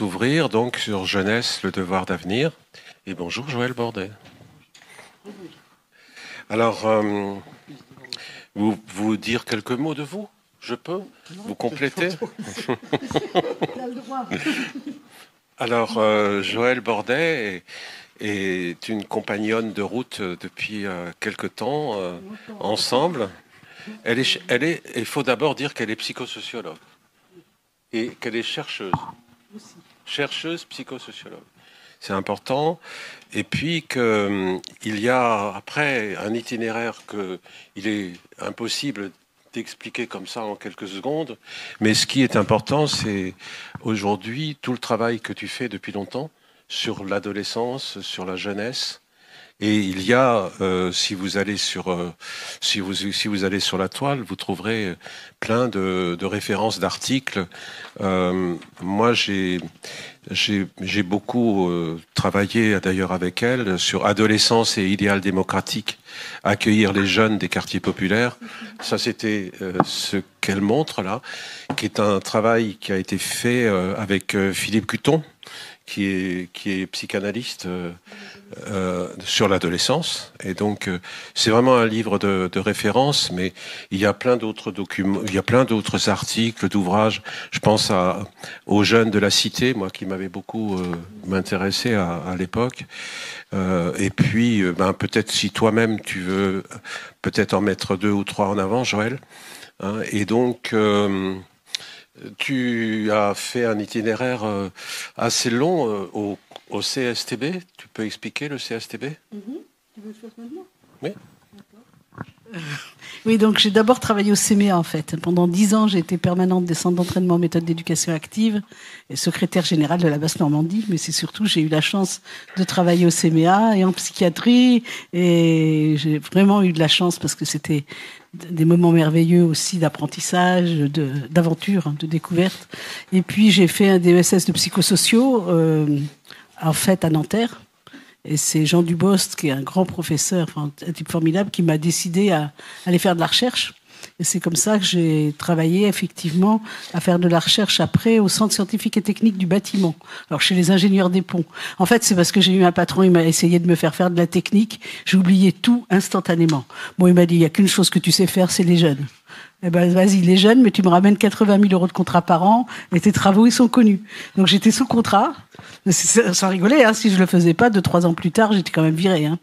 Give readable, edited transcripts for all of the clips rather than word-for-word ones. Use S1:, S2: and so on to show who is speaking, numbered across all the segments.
S1: s'ouvrir donc sur Jeunesse, le devoir d'avenir. Et bonjour Joël Bordet. Alors, vous dire quelques mots de vous? Je peux vous compléter? Alors, Joël Bordet est une compagnonne de route depuis quelque temps ensemble. Il faut d'abord dire qu'elle est psychosociologue et qu'elle est chercheuse. Chercheuse psychosociologue. C'est important. Et puis qu'il y a après un itinéraire qu'il est impossible d'expliquer comme ça en quelques secondes. Mais ce qui est important, c'est aujourd'hui tout le travail que tu fais depuis longtemps sur l'adolescence, sur la jeunesse. Et il y a, si vous allez sur la toile, vous trouverez plein de références d'articles. Moi, j'ai beaucoup travaillé d'ailleurs avec elle sur adolescence et idéal démocratique, accueillir les jeunes des quartiers populaires. Ça, c'était ce qu'elle montre là, qui est un travail qui a été fait avec Philippe Cuton, qui est psychanalyste sur l'adolescence. Et donc, c'est vraiment un livre de référence, mais il y a plein d'autres documents, il y a plein d'autres articles, d'ouvrages. Je pense aux jeunes de la cité, moi, qui m'avait beaucoup m'intéressé à l'époque. Et puis, peut-être si toi-même tu veux peut-être en mettre 2 ou 3 en avant, Joël. Hein, et donc, tu as fait un itinéraire assez long au CSTB. Tu peux expliquer le CSTB?
S2: Tu veux que je fasse maintenant?
S1: Oui.
S2: Oui, donc j'ai d'abord travaillé au CMEA en fait. Pendant 10 ans, j'ai été permanente des centres d'entraînement en méthode d'éducation active et secrétaire générale de la Basse-Normandie. Mais c'est surtout, j'ai eu la chance de travailler au CMEA et en psychiatrie. Et j'ai vraiment eu de la chance parce que c'était des moments merveilleux aussi d'apprentissage, d'aventure, de découverte. Et puis j'ai fait un DESS de psychosociaux en fait à Nanterre. Et c'est Jean Dubost, qui est un grand professeur, enfin, un type formidable, qui m'a décidé à aller faire de la recherche. Et c'est comme ça que j'ai travaillé effectivement à faire de la recherche après au Centre scientifique et technique du bâtiment, alors chez les ingénieurs des ponts. En fait, c'est parce que j'ai eu un patron, il m'a essayé de me faire de la technique. J'ai oublié tout instantanément. Bon, il m'a dit, il n'y a qu'une chose que tu sais faire, c'est les jeunes. Eh ben, vas-y, les jeunes, mais tu me ramènes 80 000 euros de contrat par an et tes travaux, ils sont connus. Donc j'étais sous contrat. Sans rigoler, hein, si je le faisais pas, 2-3 ans plus tard, j'étais quand même virée. Hein.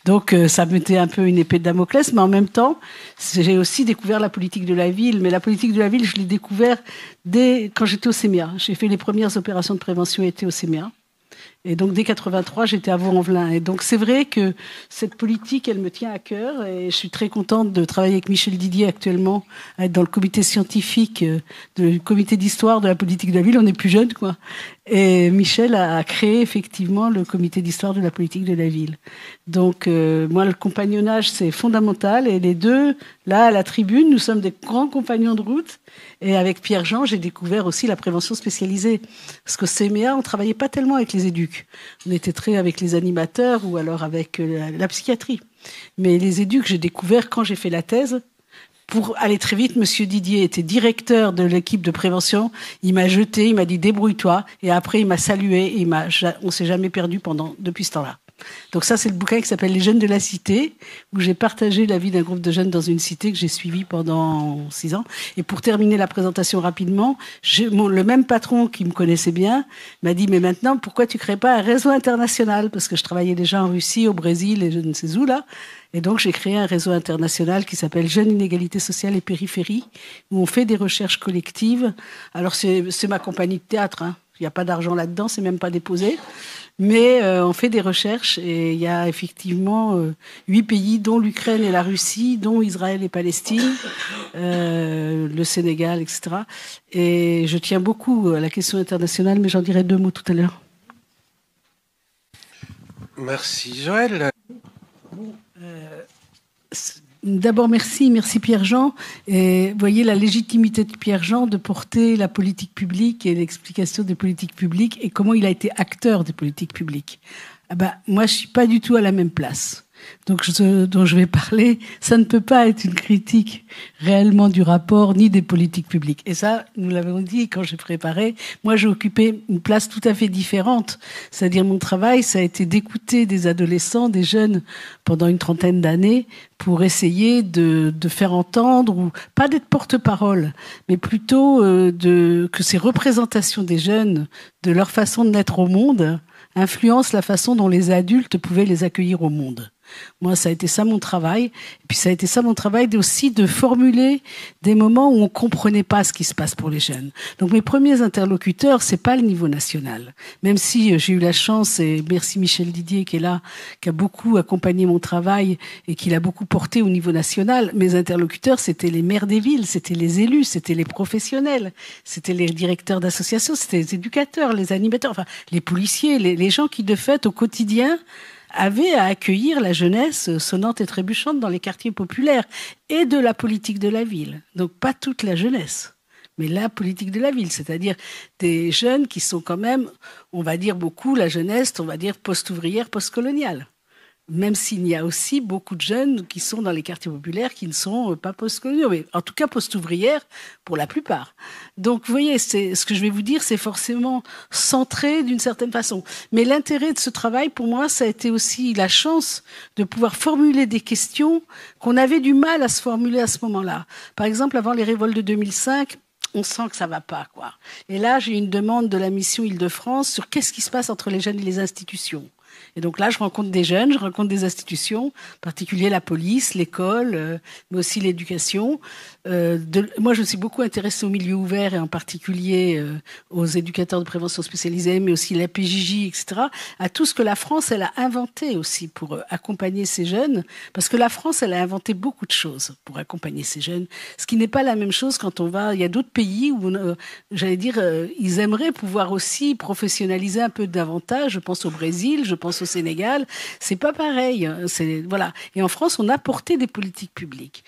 S2: Donc ça mettait un peu une épée de Damoclès, mais en même temps, j'ai aussi découvert la politique de la ville. Mais la politique de la ville, je l'ai découvert dès quand j'étais au CMEA. J'ai fait les premières opérations de prévention été au CMEA. Et donc, dès 83, j'étais à Vaux-en-Velin. Et donc, c'est vrai que cette politique, elle me tient à cœur. Et je suis très contente de travailler avec Michel Didier actuellement, à être dans le comité scientifique, du comité d'histoire de la politique de la ville. On est plus jeunes, quoi. Et Michel a créé effectivement le comité d'histoire de la politique de la ville. Donc, moi, le compagnonnage, c'est fondamental. Et les deux, là, à la tribune, nous sommes des grands compagnons de route. Et avec Pierre-Jean, j'ai découvert aussi la prévention spécialisée. Parce qu'au CMEA, on travaillait pas tellement avec les éducs. On était très avec les animateurs ou alors avec la psychiatrie. Mais les éducs, j'ai découvert quand j'ai fait la thèse. Pour aller très vite, Monsieur Didier était directeur de l'équipe de prévention. Il m'a jeté, il m'a dit débrouille-toi. Et après, il m'a salué. Et on s'est jamais perdu depuis ce temps-là. Donc ça, c'est le bouquin qui s'appelle Les jeunes de la cité, où j'ai partagé la vie d'un groupe de jeunes dans une cité que j'ai suivi pendant 6 ans. Et pour terminer la présentation rapidement, le même patron qui me connaissait bien m'a dit, mais maintenant, pourquoi tu crées pas un réseau international? Parce que je travaillais déjà en Russie, au Brésil et je ne sais où là. Et donc, j'ai créé un réseau international qui s'appelle Jeunes Inégalités Sociales et Périphérie, où on fait des recherches collectives. Alors, c'est ma compagnie de théâtre, hein. Il n'y a pas d'argent là-dedans, c'est même pas déposé. Mais on fait des recherches et il y a effectivement 8 pays, dont l'Ukraine et la Russie, dont Israël et Palestine, le Sénégal, etc. Et je tiens beaucoup à la question internationale, mais j'en dirai 2 mots tout à l'heure.
S1: Merci Joël.
S2: D'abord, merci Pierre-Jean. Et vous voyez la légitimité de Pierre-Jean de porter la politique publique et l'explication des politiques publiques et comment il a été acteur des politiques publiques. Ah ben, moi, je suis pas du tout à la même place. donc dont je vais parler, ça ne peut pas être une critique réellement du rapport ni des politiques publiques. Et ça, nous l'avons dit quand j'ai préparé, moi j'ai occupé une place tout à fait différente. C'est-à-dire mon travail, ça a été d'écouter des adolescents, des jeunes pendant une trentaine d'années pour essayer de faire entendre, ou pas d'être porte-parole, mais plutôt que ces représentations des jeunes, de leur façon de naître au monde, influencent la façon dont les adultes pouvaient les accueillir au monde. Moi, ça a été ça mon travail. Et puis, ça a été ça mon travail aussi de formuler des moments où on comprenait pas ce qui se passe pour les jeunes. Donc, mes premiers interlocuteurs, c'est pas le niveau national. Même si j'ai eu la chance, et merci Michel Didier qui est là, qui a beaucoup accompagné mon travail et qui l'a beaucoup porté au niveau national. Mes interlocuteurs, c'était les maires des villes, c'était les élus, c'était les professionnels, c'était les directeurs d'associations, c'était les éducateurs, les animateurs, enfin, les policiers, les gens qui, de fait, au quotidien, avait à accueillir la jeunesse sonnante et trébuchante dans les quartiers populaires et de la politique de la ville. Donc pas toute la jeunesse, mais la politique de la ville, c'est-à-dire des jeunes qui sont quand même, on va dire beaucoup, la jeunesse, on va dire post-ouvrière, post-coloniale. Même s'il y a aussi beaucoup de jeunes qui sont dans les quartiers populaires qui ne sont pas post-coloniaux, mais en tout cas post-ouvrières pour la plupart. Donc, vous voyez, ce que je vais vous dire, c'est forcément centré d'une certaine façon. Mais l'intérêt de ce travail, pour moi, ça a été aussi la chance de pouvoir formuler des questions qu'on avait du mal à se formuler à ce moment-là. Par exemple, avant les révoltes de 2005, on sent que ça va pas, quoi. Et là, j'ai une demande de la mission Île-de-France sur qu'est-ce qui se passe entre les jeunes et les institutions. Et donc là, je rencontre des jeunes, je rencontre des institutions, en particulier la police, l'école, mais aussi l'éducation. Moi, je me suis beaucoup intéressée au milieu ouvert et en particulier aux éducateurs de prévention spécialisés, mais aussi la PJJ, etc. À tout ce que la France, elle a inventé aussi pour accompagner ces jeunes. Parce que la France, elle a inventé beaucoup de choses pour accompagner ces jeunes. Ce qui n'est pas la même chose quand on va... Il y a d'autres pays où, j'allais dire, ils aimeraient pouvoir aussi professionnaliser un peu davantage. Je pense au Brésil, je pense au Sénégal. C'est pas pareil. Voilà. Et en France, on a porté des politiques publiques.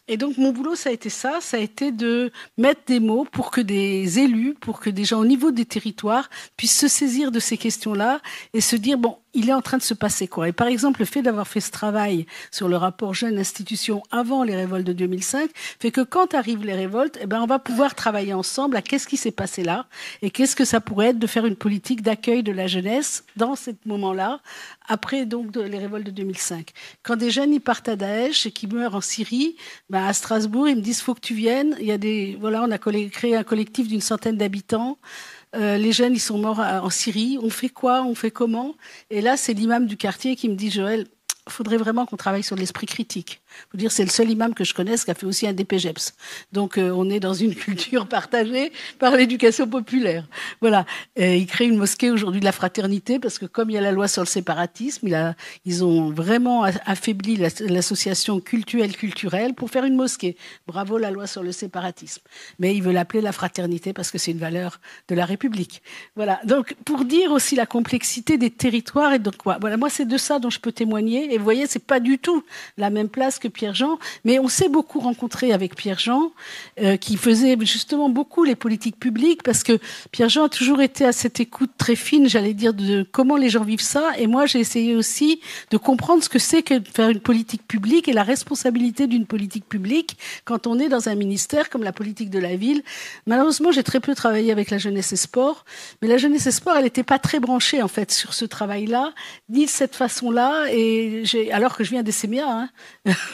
S2: Et donc, mon boulot, ça a été de mettre des mots pour que des élus, pour que des gens au niveau des territoires puissent se saisir de ces questions-là et se dire, bon, il est en train de se passer quoi. Et par exemple, le fait d'avoir fait ce travail sur le rapport jeunes-institutions avant les révoltes de 2005 fait que quand arrivent les révoltes, eh ben, on va pouvoir travailler ensemble à qu'est-ce qui s'est passé là et qu'est-ce que ça pourrait être de faire une politique d'accueil de la jeunesse dans ce moment-là, après donc les révoltes de 2005. Quand des jeunes ils partent à Daesh et qui meurent en Syrie, ben, à Strasbourg, ils me disent faut que tu viennes. Il y a voilà, on a créé un collectif d'une centaine d'habitants. Les jeunes, ils sont morts en Syrie. On fait quoi? On fait comment? Et là, c'est l'imam du quartier qui me dit, Joël, il faudrait vraiment qu'on travaille sur l'esprit critique. Faut dire, c'est le seul imam que je connaisse qui a fait aussi un DPGEPS. Donc, on est dans une culture partagée par l'éducation populaire. Voilà. Et il crée une mosquée aujourd'hui de la fraternité parce que comme il y a la loi sur le séparatisme, ils ont vraiment affaibli l'association culturelle pour faire une mosquée. Bravo la loi sur le séparatisme. Mais ils veulent l'appeler la fraternité parce que c'est une valeur de la République. Voilà. Donc, pour dire aussi la complexité des territoires et donc quoi. Voilà. Moi, c'est de ça dont je peux témoigner. Et vous voyez, c'est pas du tout la même place que Pierre-Jean, mais on s'est beaucoup rencontré avec Pierre-Jean, qui faisait justement beaucoup les politiques publiques, parce que Pierre-Jean a toujours été à cette écoute très fine, j'allais dire, de comment les gens vivent ça, et moi j'ai essayé aussi de comprendre ce que c'est que de faire une politique publique et la responsabilité d'une politique publique quand on est dans un ministère comme la politique de la ville. Malheureusement, j'ai très peu travaillé avec la jeunesse et sport, mais la jeunesse et sport, elle n'était pas très branchée en fait sur ce travail-là, ni de cette façon-là, et alors que je viens des CMA, hein.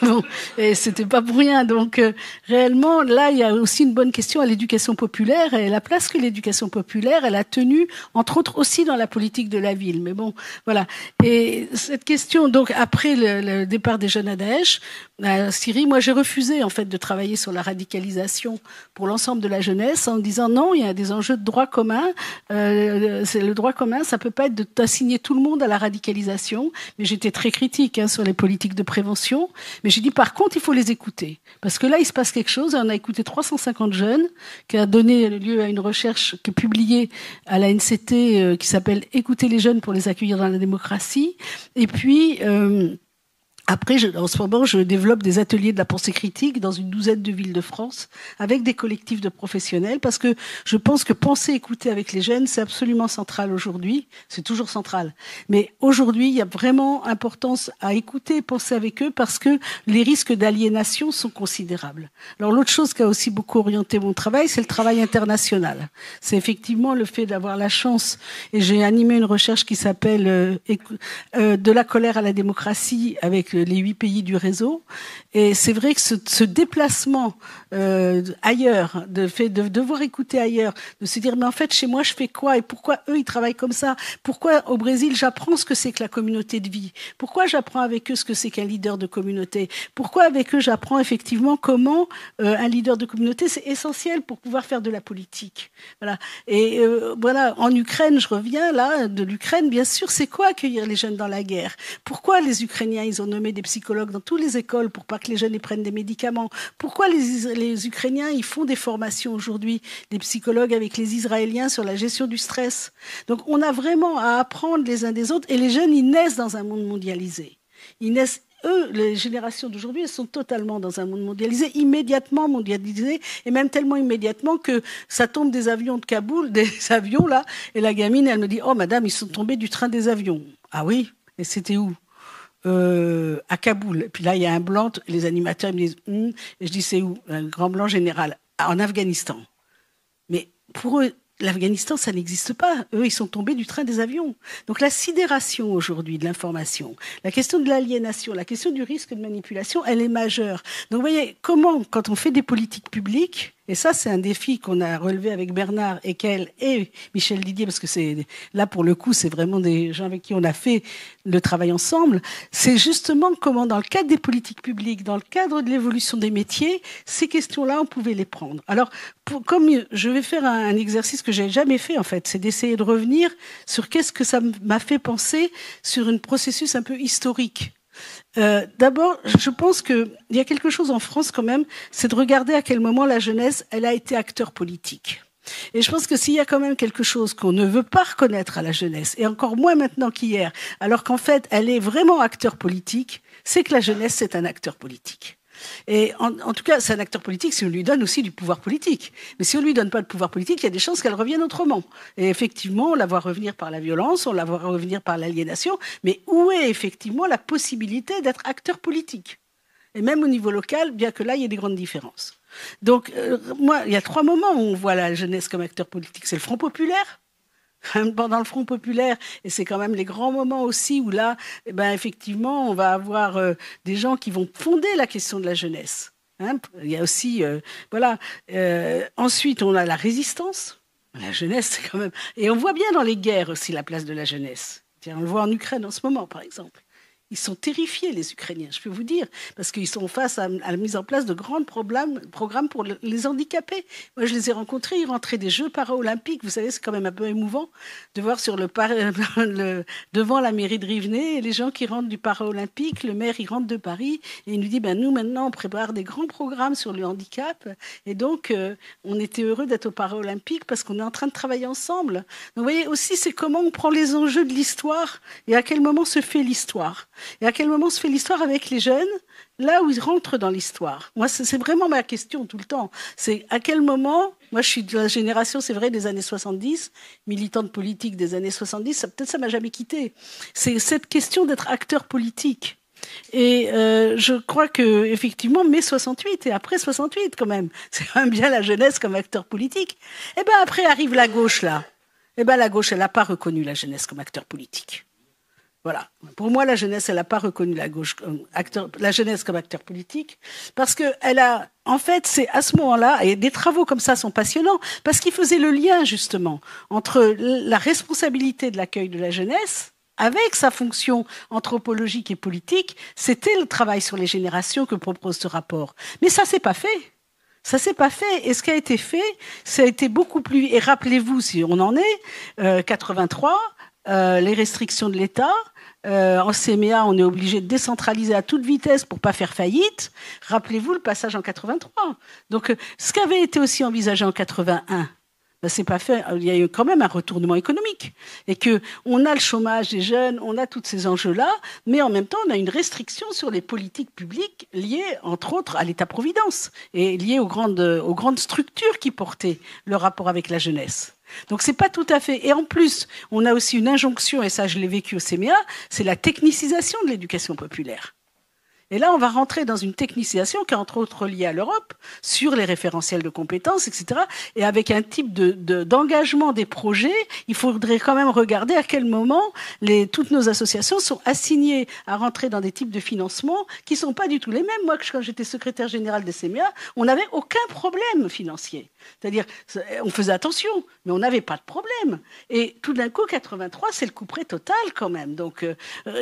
S2: Bon, et c'était pas pour rien. Donc, réellement, là, il y a aussi une bonne question à l'éducation populaire et la place que l'éducation populaire, elle a tenue, entre autres aussi dans la politique de la ville. Mais bon, voilà. Et cette question, donc, après le départ des jeunes à Daesh, à Syrie, moi, j'ai refusé, en fait, de travailler sur la radicalisation pour l'ensemble de la jeunesse en disant non, il y a des enjeux de droit commun. C'est le droit commun, ça peut pas être d'assigner tout le monde à la radicalisation. Mais j'étais très critique, hein, sur les politiques de prévention. Mais j'ai dit, par contre, il faut les écouter. Parce que là, il se passe quelque chose. On a écouté 350 jeunes, qui a donné lieu à une recherche qui est publiée à la NCT, qui s'appelle « Écouter les jeunes pour les accueillir dans la démocratie ». Et puis... Après, en ce moment, je développe des ateliers de la pensée critique dans une douzaine de villes de France avec des collectifs de professionnels parce que je pense que penser, écouter avec les jeunes, c'est absolument central aujourd'hui. C'est toujours central. Mais aujourd'hui, il y a vraiment importance à écouter et penser avec eux parce que les risques d'aliénation sont considérables. Alors, l'autre chose qui a aussi beaucoup orienté mon travail, c'est le travail international. C'est effectivement le fait d'avoir la chance, et j'ai animé une recherche qui s'appelle De la colère à la démocratie avec les 8 pays du réseau. Et c'est vrai que ce déplacement ailleurs, de devoir écouter ailleurs, de se dire mais en fait chez moi je fais quoi et pourquoi eux ils travaillent comme ça, pourquoi au Brésil j'apprends ce que c'est que la communauté de vie, pourquoi j'apprends avec eux ce que c'est qu'un leader de communauté, pourquoi avec eux j'apprends effectivement comment un leader de communauté c'est essentiel pour pouvoir faire de la politique. Voilà. Et voilà, en Ukraine, je reviens là de l'Ukraine, bien sûr, c'est quoi accueillir les jeunes dans la guerre? Pourquoi les Ukrainiens ils ont nommé des psychologues dans toutes les écoles pour pas que les jeunes y prennent des médicaments? Pourquoi les Ukrainiens ils font des formations aujourd'hui, des psychologues avec les Israéliens sur la gestion du stress? Donc on a vraiment à apprendre les uns des autres et les jeunes ils naissent dans un monde mondialisé. Ils naissent les générations d'aujourd'hui, elles sont totalement dans un monde mondialisé, immédiatement mondialisé, et même tellement immédiatement que ça tombe des avions de Kaboul, des avions là, et la gamine, elle me dit « Oh madame, ils sont tombés du train des avions. » Ah oui? Et c'était où? À Kaboul. Et puis là, il y a un blanc, les animateurs ils me disent et je dis c'est où? Un grand blanc général. En Afghanistan. Mais pour eux, l'Afghanistan, ça n'existe pas. Eux, ils sont tombés du train des avions. Donc la sidération aujourd'hui de l'information, la question de l'aliénation, la question du risque de manipulation, elle est majeure. Donc vous voyez, comment, quand on fait des politiques publiques, et ça, c'est un défi qu'on a relevé avec Bernard Eckel et Michel Didier, parce que c'est là, pour le coup, c'est vraiment des gens avec qui on a fait le travail ensemble. C'est justement comment, dans le cadre des politiques publiques, dans le cadre de l'évolution des métiers, ces questions-là, on pouvait les prendre. Alors, comme je vais faire un exercice que j'ai jamais fait, en fait, c'est d'essayer de revenir sur qu'est-ce que ça m'a fait penser sur un processus un peu historique. D'abord, je pense qu'il y a quelque chose en France quand même, c'est de regarder à quel moment la jeunesse, elle a été acteur politique. Et je pense que s'il y a quand même quelque chose qu'on ne veut pas reconnaître à la jeunesse, et encore moins maintenant qu'hier, alors qu'en fait, elle est vraiment acteur politique, c'est que la jeunesse, c'est un acteur politique. Et en tout cas, c'est un acteur politique si on lui donne aussi du pouvoir politique. Mais si on ne lui donne pas de pouvoir politique, il y a des chances qu'elle revienne autrement. Et effectivement, on la voit revenir par la violence, on la voit revenir par l'aliénation. Mais où est effectivement la possibilité d'être acteur politique? Et même au niveau local, bien que là, il y ait des grandes différences. Donc, moi, il y a 3 moments où on voit la jeunesse comme acteur politique. C'est le Front populaire. Pendant le Front populaire, et c'est quand même les grands moments aussi où là, eh ben, effectivement, on va avoir des gens qui vont fonder la question de la jeunesse. Hein, il y a aussi, voilà. Ensuite, on a la résistance. La jeunesse, c'est quand même... Et on voit bien dans les guerres aussi la place de la jeunesse. Tiens, on le voit en Ukraine en ce moment, par exemple. Ils sont terrifiés, les Ukrainiens, je peux vous dire, parce qu'ils sont face à la mise en place de grands programmes pour les handicapés. Moi, je les ai rencontrés, ils rentraient des Jeux paralympiques. Vous savez, c'est quand même un peu émouvant de voir devant la mairie de Rivenay, les gens qui rentrent du paralympique, le maire, il rentre de Paris, et il nous dit, ben, nous, maintenant, on prépare des grands programmes sur le handicap, et donc, on était heureux d'être au paralympique parce qu'on est en train de travailler ensemble. Donc, vous voyez, aussi, c'est comment on prend les enjeux de l'histoire, et à quel moment se fait l'histoire. Et à quel moment se fait l'histoire avec les jeunes, là où ils rentrent dans l'histoire? Moi, c'est vraiment ma question tout le temps. C'est à quel moment, moi je suis de la génération, c'est vrai, des années 70, militante politique des années 70, peut-être ça m'a jamais quitté. C'est cette question d'être acteur politique. Et je crois que effectivement, mai 68 et après 68 quand même, c'est quand même bien la jeunesse comme acteur politique. Et ben après arrive la gauche là. Et ben la gauche, elle n'a pas reconnu la jeunesse comme acteur politique. Voilà. Pour moi, la jeunesse, elle n'a pas reconnu la jeunesse comme acteur politique, parce que en fait, c'est à ce moment-là, et des travaux comme ça sont passionnants, parce qu'ils faisaient le lien, justement, entre la responsabilité de l'accueil de la jeunesse, avec sa fonction anthropologique et politique. C'était le travail sur les générations que propose ce rapport. Mais ça s'est pas fait. Ça s'est pas fait. Et ce qui a été fait, ça a été beaucoup plus, et rappelez-vous, si on en est, 83, les restrictions de l'État. En CMA, on est obligé de décentraliser à toute vitesse pour pas faire faillite. Rappelez-vous le passage en 83. Donc, ce qui avait été aussi envisagé en 81, ben, c'est pas fait. Il y a eu quand même un retournement économique. Et qu'on a le chômage des jeunes, on a tous ces enjeux-là, mais en même temps, on a une restriction sur les politiques publiques liées, entre autres, à l'État-providence et liées aux grandes structures qui portaient le rapport avec la jeunesse. Donc c'est pas tout à fait. Et en plus, on a aussi une injonction, et ça je l'ai vécu au CMA, c'est la technicisation de l'éducation populaire. Et là, on va rentrer dans une technicisation qui est entre autres liée à l'Europe, sur les référentiels de compétences, etc. Et avec un type d'engagement des projets, il faudrait quand même regarder à quel moment toutes nos associations sont assignées à rentrer dans des types de financement qui ne sont pas du tout les mêmes. Moi, quand j'étais secrétaire générale des CMA, on n'avait aucun problème financier. C'est-à-dire, on faisait attention, mais on n'avait pas de problème. Et tout d'un coup, 83, c'est le couperet total quand même. Donc,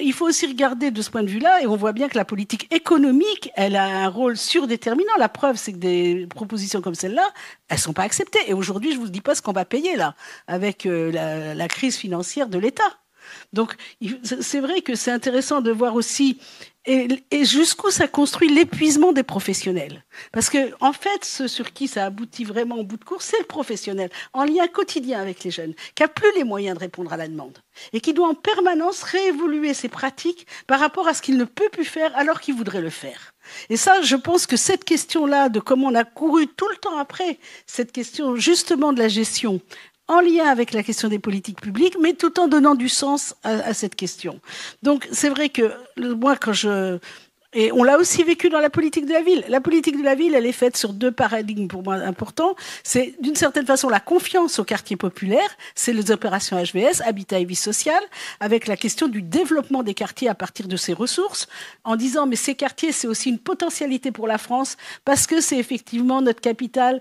S2: il faut aussi regarder de ce point de vue-là, et on voit bien que la politique économique, elle a un rôle surdéterminant. La preuve, c'est que des propositions comme celle-là, elles ne sont pas acceptées. Et aujourd'hui, je ne vous dis pas ce qu'on va payer là, avec la crise financière de l'État. Donc, c'est vrai que c'est intéressant de voir aussi et jusqu'où ça construit l'épuisement des professionnels. Parce que, en fait, ce sur qui ça aboutit vraiment au bout de course, c'est le professionnel, en lien quotidien avec les jeunes, qui n'a plus les moyens de répondre à la demande et qui doit en permanence réévoluer ses pratiques par rapport à ce qu'il ne peut plus faire alors qu'il voudrait le faire. Et ça, je pense que cette question-là de comment on a couru tout le temps après, cette question justement de la gestion, en lien avec la question des politiques publiques, mais tout en donnant du sens à cette question. Donc, c'est vrai que moi, et on l'a aussi vécu dans la politique de la ville. La politique de la ville, elle est faite sur deux paradigmes pour moi importants. C'est d'une certaine façon la confiance aux quartiers populaires, c'est les opérations HVS, Habitat et Vie sociale, avec la question du développement des quartiers à partir de ces ressources, en disant mais ces quartiers, c'est aussi une potentialité pour la France, parce que c'est effectivement notre capitale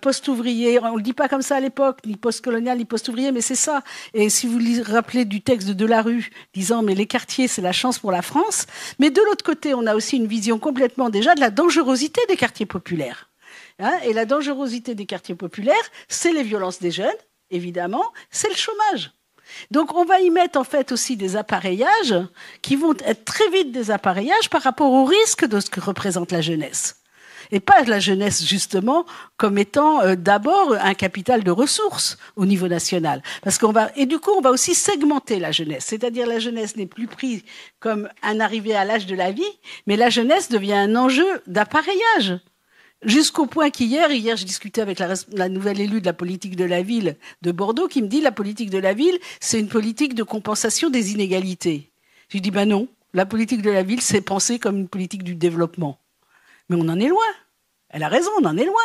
S2: post-ouvrier. On ne le dit pas comme ça à l'époque, ni post-colonial, ni post-ouvrier, mais c'est ça. Et si vous vous rappelez du texte de Delarue, disant mais les quartiers, c'est la chance pour la France, mais de l'autre côté, on a aussi une vision complètement déjà de la dangerosité des quartiers populaires. Et la dangerosité des quartiers populaires, c'est les violences des jeunes, évidemment, c'est le chômage. Donc on va y mettre en fait aussi des appareillages qui vont être très vite des appareillages par rapport au risque de ce que représente la jeunesse. Et pas la jeunesse, justement, comme étant d'abord un capital de ressources au niveau national. Et du coup, on va aussi segmenter la jeunesse. C'est-à-dire, la jeunesse n'est plus prise comme un arrivé à l'âge de la vie, mais la jeunesse devient un enjeu d'appareillage. Jusqu'au point qu'hier, je discutais avec la nouvelle élue de la politique de la ville de Bordeaux, qui me dit, la politique de la ville, c'est une politique de compensation des inégalités. Je lui dis, ben non, la politique de la ville, c'est pensé comme une politique du développement. Mais on en est loin. Elle a raison, on en est loin.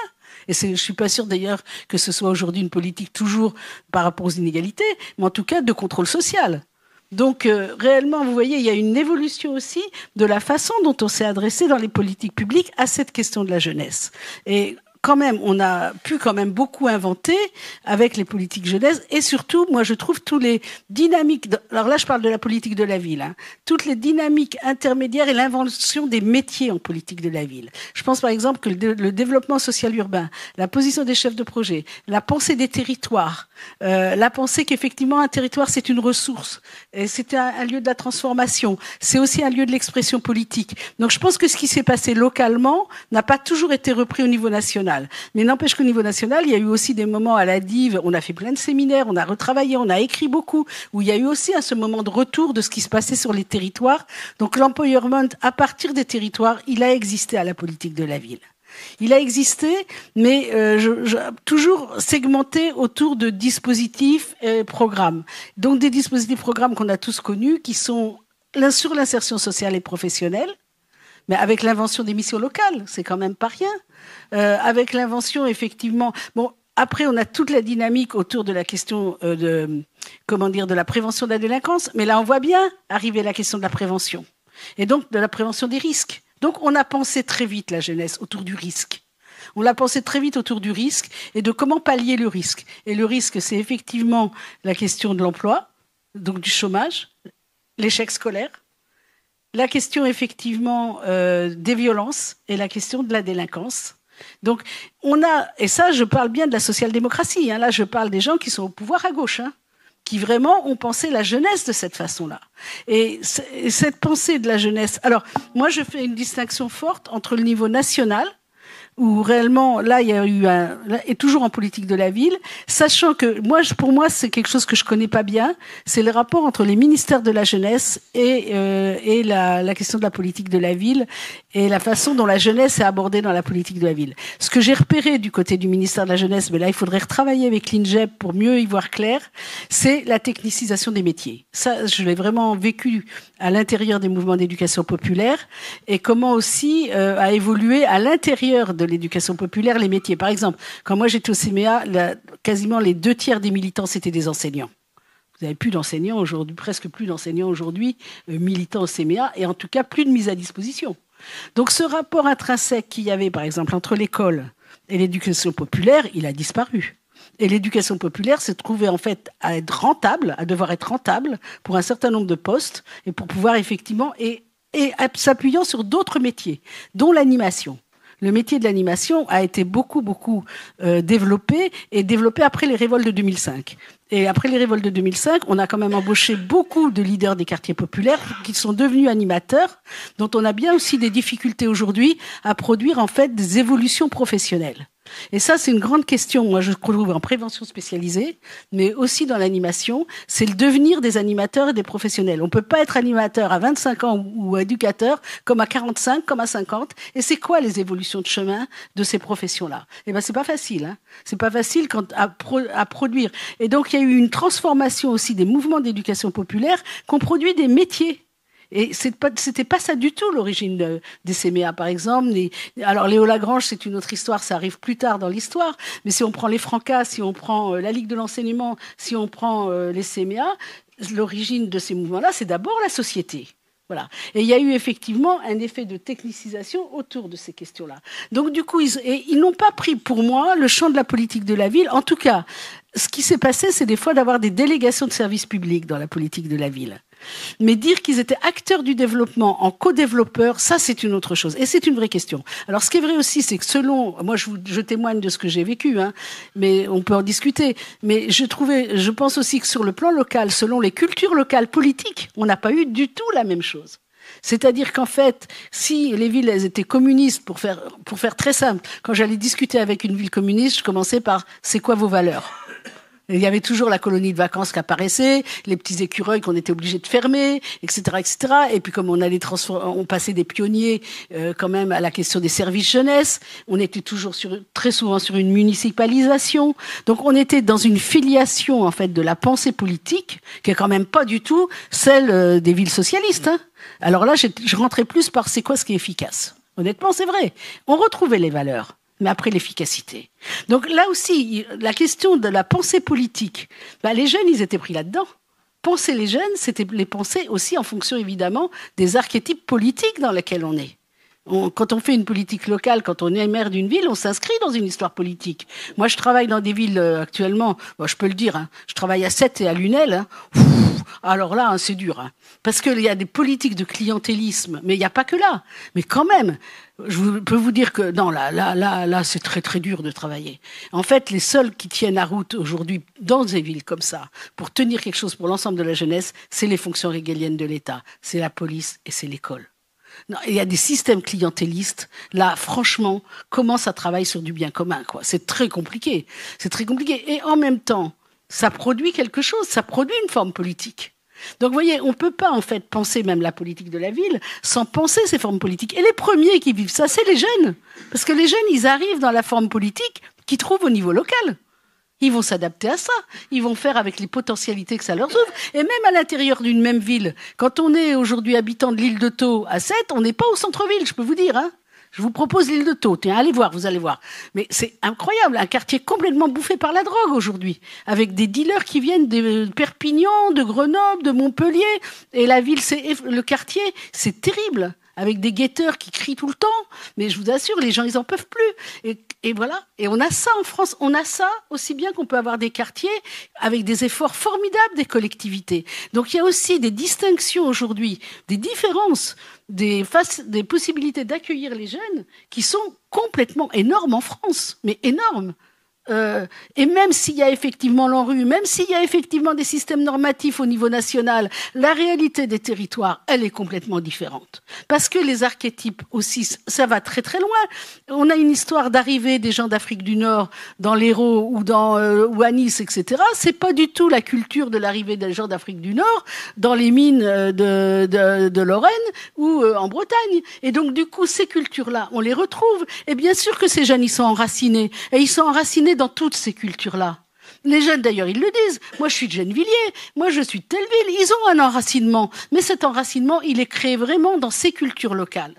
S2: Et je ne suis pas sûre d'ailleurs que ce soit aujourd'hui une politique toujours par rapport aux inégalités, mais en tout cas de contrôle social. Donc réellement, vous voyez, il y a une évolution aussi de la façon dont on s'est adressé dans les politiques publiques à cette question de la jeunesse. Et quand même, on a pu quand même beaucoup inventer avec les politiques jeunesse et surtout, moi je trouve tous les dynamiques, alors là je parle de la politique de la ville, toutes les dynamiques intermédiaires et l'invention des métiers en politique de la ville. Je pense par exemple que le développement social urbain, la position des chefs de projet, la pensée des territoires, la pensée qu'effectivement un territoire c'est une ressource, c'est un lieu de la transformation, c'est aussi un lieu de l'expression politique. Donc je pense que ce qui s'est passé localement n'a pas toujours été repris au niveau national. Mais n'empêche qu'au niveau national, il y a eu aussi des moments à la DIV, on a fait plein de séminaires, on a retravaillé, on a écrit beaucoup, où il y a eu aussi ce moment de retour de ce qui se passait sur les territoires. Donc l'empowerment, à partir des territoires, il a existé à la politique de la ville. Il a existé, mais toujours segmenté autour de dispositifs et programmes. Donc des dispositifs programmes qu'on a tous connus, qui sont sur l'insertion sociale et professionnelle, mais avec l'invention des missions locales, c'est quand même pas rien. Avec l'invention, effectivement... Bon, après, on a toute la dynamique autour de la question de la prévention de la délinquance, mais là, on voit bien arriver la question de la prévention, et donc de la prévention des risques. Donc, on a pensé très vite la jeunesse autour du risque. On l'a pensé très vite autour du risque et de comment pallier le risque. Et le risque, c'est effectivement la question de l'emploi, donc du chômage, l'échec scolaire, la question effectivement des violences et la question de la délinquance. Donc et ça je parle bien de la social-démocratie, là je parle des gens qui sont au pouvoir à gauche, qui vraiment ont pensé la jeunesse de cette façon-là. Et cette pensée de la jeunesse, alors moi je fais une distinction forte entre le niveau national, où réellement, là, il y a eu et toujours en politique de la ville, sachant que, pour moi, c'est quelque chose que je connais pas bien, c'est le rapport entre les ministères de la jeunesse et la question de la politique de la ville et la façon dont la jeunesse est abordée dans la politique de la ville. Ce que j'ai repéré du côté du ministère de la jeunesse, mais là, il faudrait retravailler avec l'INJEP pour mieux y voir clair, c'est la technicisation des métiers. Ça, je l'ai vraiment vécu à l'intérieur des mouvements d'éducation populaire et comment aussi a évolué à l'intérieur de l'éducation populaire les métiers. Par exemple, quand moi j'étais au CMA, quasiment les 2/3 des militants, c'était des enseignants. Vous n'avez plus d'enseignants aujourd'hui, presque plus d'enseignants aujourd'hui militants au CMA, et en tout cas plus de mise à disposition. Donc ce rapport intrinsèque qu'il y avait, par exemple, entre l'école et l'éducation populaire, il a disparu. Et l'éducation populaire s'est trouvée en fait à être rentable, à devoir être rentable pour un certain nombre de postes et pour pouvoir effectivement et s'appuyant sur d'autres métiers, dont l'animation. Le métier de l'animation a été beaucoup développé après les révoltes de 2005. Et après les révoltes de 2005, on a quand même embauché beaucoup de leaders des quartiers populaires qui sont devenus animateurs, dont on a bien aussi des difficultés aujourd'hui à produire en fait des évolutions professionnelles. Et ça, c'est une grande question, moi je trouve, en prévention spécialisée, mais aussi dans l'animation, c'est le devenir des animateurs et des professionnels. On ne peut pas être animateur à 25 ans ou éducateur comme à 45, comme à 50. Et c'est quoi les évolutions de chemin de ces professions-là? Eh ben, c'est pas facile, hein. C'est pas facile à produire. Et donc, il y a eu une transformation aussi des mouvements d'éducation populaire qui ont produit des métiers. Et c'était pas ça du tout l'origine des CMA, par exemple. Alors Léo Lagrange, c'est une autre histoire, ça arrive plus tard dans l'histoire. Mais si on prend les Francas, si on prend la Ligue de l'enseignement, si on prend les CMA, l'origine de ces mouvements-là, c'est d'abord la société. Voilà. Et il y a eu effectivement un effet de technicisation autour de ces questions-là. Donc du coup, ils n'ont pas pris pour moi le champ de la politique de la ville. En tout cas, ce qui s'est passé, c'est des fois d'avoir des délégations de services publics dans la politique de la ville. Mais dire qu'ils étaient acteurs du développement en co-développeurs, ça c'est une autre chose. Et c'est une vraie question. Alors ce qui est vrai aussi, c'est que moi je témoigne de ce que j'ai vécu, hein, mais on peut en discuter. Mais je pense aussi que sur le plan local, selon les cultures locales politiques, on n'a pas eu du tout la même chose. C'est-à-dire qu'en fait, si les villes elles étaient communistes, pour faire très simple, quand j'allais discuter avec une ville communiste, je commençais par « c'est quoi vos valeurs ?» Il y avait toujours la colonie de vacances qui apparaissait, les petits écureuils qu'on était obligés de fermer, etc., etc. Et puis comme on passait des pionniers quand même à la question des services jeunesse, on était toujours très souvent sur une municipalisation. Donc on était dans une filiation en fait de la pensée politique qui est quand même pas du tout celle des villes socialistes. Hein. Alors là, je rentrais plus par c'est quoi ce qui est efficace. Honnêtement, c'est vrai. On retrouvait les valeurs, mais après l'efficacité. Donc là aussi, la question de la pensée politique, les jeunes, ils étaient pris là-dedans. Penser les jeunes, c'était les penser aussi en fonction, évidemment, des archétypes politiques dans lesquels on est. Quand on fait une politique locale, quand on est maire d'une ville, on s'inscrit dans une histoire politique. Moi, je travaille dans des villes actuellement, je peux le dire, hein, je travaille à Sète et à Lunel. Hein. Alors là, hein, c'est dur. Hein, parce qu'il y a des politiques de clientélisme, mais il n'y a pas que là. Mais quand même, je peux vous dire que non, là, c'est très très dur de travailler. En fait, les seuls qui tiennent la route aujourd'hui dans des villes comme ça, pour tenir quelque chose pour l'ensemble de la jeunesse, c'est les fonctions régaliennes de l'État, c'est la police et c'est l'école. Non, il y a des systèmes clientélistes. Là, franchement, comment ça travaille sur du bien commun, quoi. C'est très compliqué. C'est très compliqué. Et en même temps, ça produit quelque chose. Ça produit une forme politique. Donc, vous voyez, on ne peut pas, en fait, penser même la politique de la ville sans penser ces formes politiques. Et les premiers qui vivent ça, c'est les jeunes. Parce que les jeunes, ils arrivent dans la forme politique qu'ils trouvent au niveau local. Ils vont s'adapter à ça. Ils vont faire avec les potentialités que ça leur ouvre. Et même à l'intérieur d'une même ville, quand on est aujourd'hui habitant de l'île de Thau à Sète, on n'est pas au centre-ville, je peux vous dire. Hein. Je vous propose l'île de Thau. Tiens, allez voir, vous allez voir. Mais c'est incroyable, un quartier complètement bouffé par la drogue aujourd'hui, avec des dealers qui viennent de Perpignan, de Grenoble, de Montpellier. Et la ville, le quartier, c'est terrible. Avec des guetteurs qui crient tout le temps. Mais je vous assure, les gens, ils en peuvent plus. Et voilà. Et on a ça en France. On a ça aussi bien qu'on peut avoir des quartiers avec des efforts formidables des collectivités. Donc il y a aussi des distinctions aujourd'hui, des différences, des possibilités d'accueillir les jeunes qui sont complètement énormes en France. Mais énormes. Et même s'il y a effectivement l'ANRU, même s'il y a effectivement des systèmes normatifs au niveau national, la réalité des territoires, elle est complètement différente. Parce que les archétypes aussi, ça va très très loin. On a une histoire d'arrivée des gens d'Afrique du Nord dans l'Hérault ou à Nice, etc. C'est pas du tout la culture de l'arrivée des gens d'Afrique du Nord dans les mines de Lorraine ou en Bretagne. Et donc du coup, ces cultures-là, on les retrouve. Et bien sûr que ces jeunes, ils sont enracinés. Et ils sont enracinés dans toutes ces cultures-là. Les jeunes, d'ailleurs, ils le disent. Moi, je suis de Gennevilliers. Moi, je suis de telle ville. Ils ont un enracinement. Mais cet enracinement, il est créé vraiment dans ces cultures locales.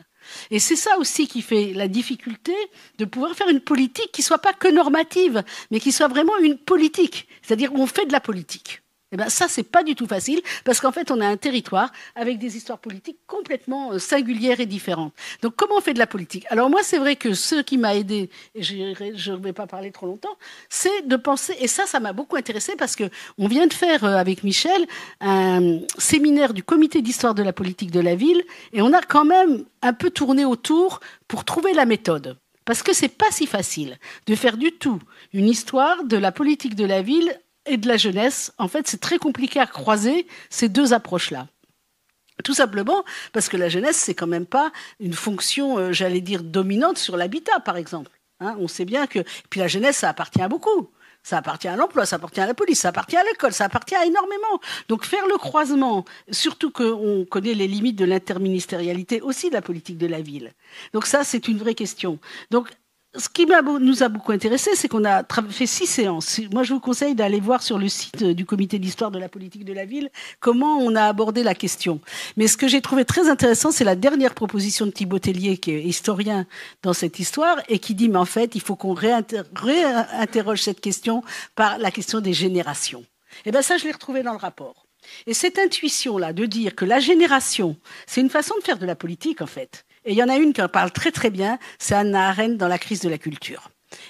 S2: Et c'est ça aussi qui fait la difficulté de pouvoir faire une politique qui soit pas que normative, mais qui soit vraiment une politique. C'est-à-dire où on fait de la politique. Eh bien, ça, c'est pas du tout facile, parce qu'en fait, on a un territoire avec des histoires politiques complètement singulières et différentes. Donc, comment on fait de la politique? Alors, moi, c'est vrai que ce qui m'a aidé, et je ne vais pas parler trop longtemps, c'est de penser, et ça m'a beaucoup intéressé, parce que on vient de faire, avec Michel, un séminaire du comité d'histoire de la politique de la ville, et on a quand même un peu tourné autour pour trouver la méthode. Parce que c'est pas si facile de faire du tout une histoire de la politique de la ville et de la jeunesse. En fait, c'est très compliqué à croiser ces deux approches-là. Tout simplement parce que la jeunesse, c'est quand même pas une fonction, j'allais dire, dominante sur l'habitat, par exemple. Hein, on sait bien que... Puis la jeunesse, ça appartient à beaucoup. Ça appartient à l'emploi, ça appartient à la police, ça appartient à l'école, ça appartient à énormément. Donc faire le croisement, surtout qu'on connaît les limites de l'interministérialité aussi de la politique de la ville. Donc ça, c'est une vraie question. Donc ce qui nous a beaucoup intéressé, c'est qu'on a fait 6 séances. Moi, je vous conseille d'aller voir sur le site du comité d'histoire de la politique de la ville comment on a abordé la question. Mais ce que j'ai trouvé très intéressant, c'est la dernière proposition de Thibaut Tellier, qui est historien dans cette histoire, et qui dit, mais en fait, il faut qu'on réinterroge cette question par la question des générations. Et bien ça, je l'ai retrouvé dans le rapport. Et cette intuition-là de dire que la génération, c'est une façon de faire de la politique, en fait. Et il y en a une qui en parle très très bien, c'est Hannah Arendt dans La crise de la culture.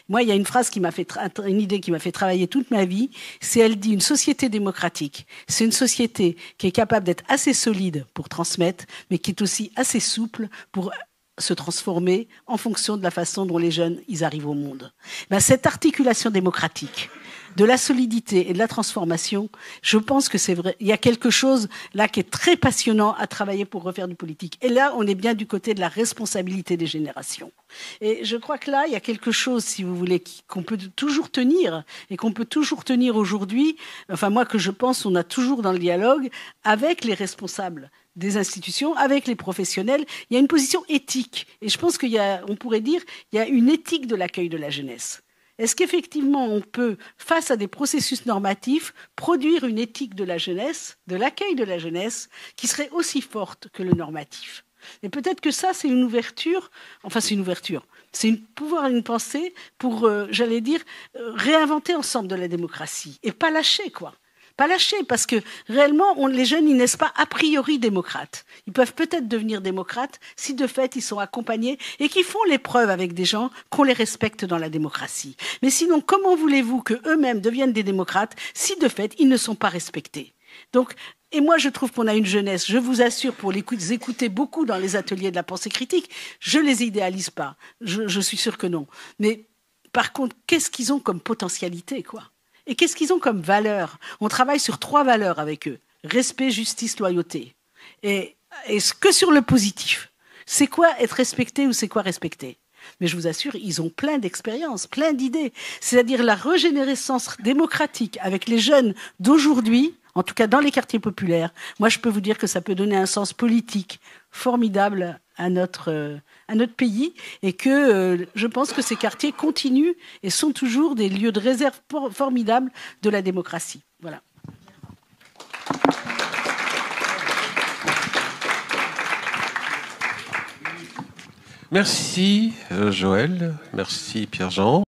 S2: Moi, il y a une phrase qui m'a fait, une idée qui m'a fait travailler toute ma vie, c'est elle dit une société démocratique, c'est une société qui est capable d'être assez solide pour transmettre, mais qui est aussi assez souple pour se transformer en fonction de la façon dont les jeunes ils arrivent au monde. Ben, cette articulation démocratique, de la solidité et de la transformation, je pense que c'est vrai. Il y a quelque chose là qui est très passionnant à travailler pour refaire du politique. Et là, on est bien du côté de la responsabilité des générations. Et je crois que là, il y a quelque chose, si vous voulez, qu'on peut toujours tenir et qu'on peut toujours tenir aujourd'hui. Enfin, moi, que je pense, on a toujours dans le dialogue avec les responsables des institutions, avec les professionnels. Il y a une position éthique. Et je pense on pourrait dire, il y a une éthique de l'accueil de la jeunesse. Est-ce qu'effectivement, on peut, face à des processus normatifs, produire une éthique de la jeunesse, de l'accueil de la jeunesse, qui serait aussi forte que le normatif? Et peut-être que ça, c'est une ouverture, enfin c'est une ouverture, c'est une pensée pour, j'allais dire, réinventer ensemble de la démocratie, et pas lâcher, quoi. Pas lâcher, parce que réellement, les jeunes, ils naissent pas a priori démocrates. Ils peuvent peut-être devenir démocrates si de fait, ils sont accompagnés et qu'ils font les preuves avec des gens qu'on les respecte dans la démocratie. Mais sinon, comment voulez-vous qu'eux-mêmes deviennent des démocrates si de fait, ils ne sont pas respectés? Donc, et moi, je trouve qu'on a une jeunesse, je vous assure, pour les écouter beaucoup dans les ateliers de la pensée critique, je les idéalise pas. Je suis sûre que non. Mais par contre, qu'est-ce qu'ils ont comme potentialité, quoi? Et qu'est-ce qu'ils ont comme valeur? On travaille sur 3 valeurs avec eux. Respect, justice, loyauté. Et que sur le positif. C'est quoi être respecté ou c'est quoi respecter? Mais je vous assure, ils ont plein d'expériences, plein d'idées. C'est-à-dire la régénérescence démocratique avec les jeunes d'aujourd'hui, en tout cas dans les quartiers populaires. Moi, je peux vous dire que ça peut donner un sens politique formidable à notre pays, et que je pense que ces quartiers continuent et sont toujours des lieux de réserve formidables de la démocratie. Voilà.
S1: Merci Joël, merci Pierre-Jean.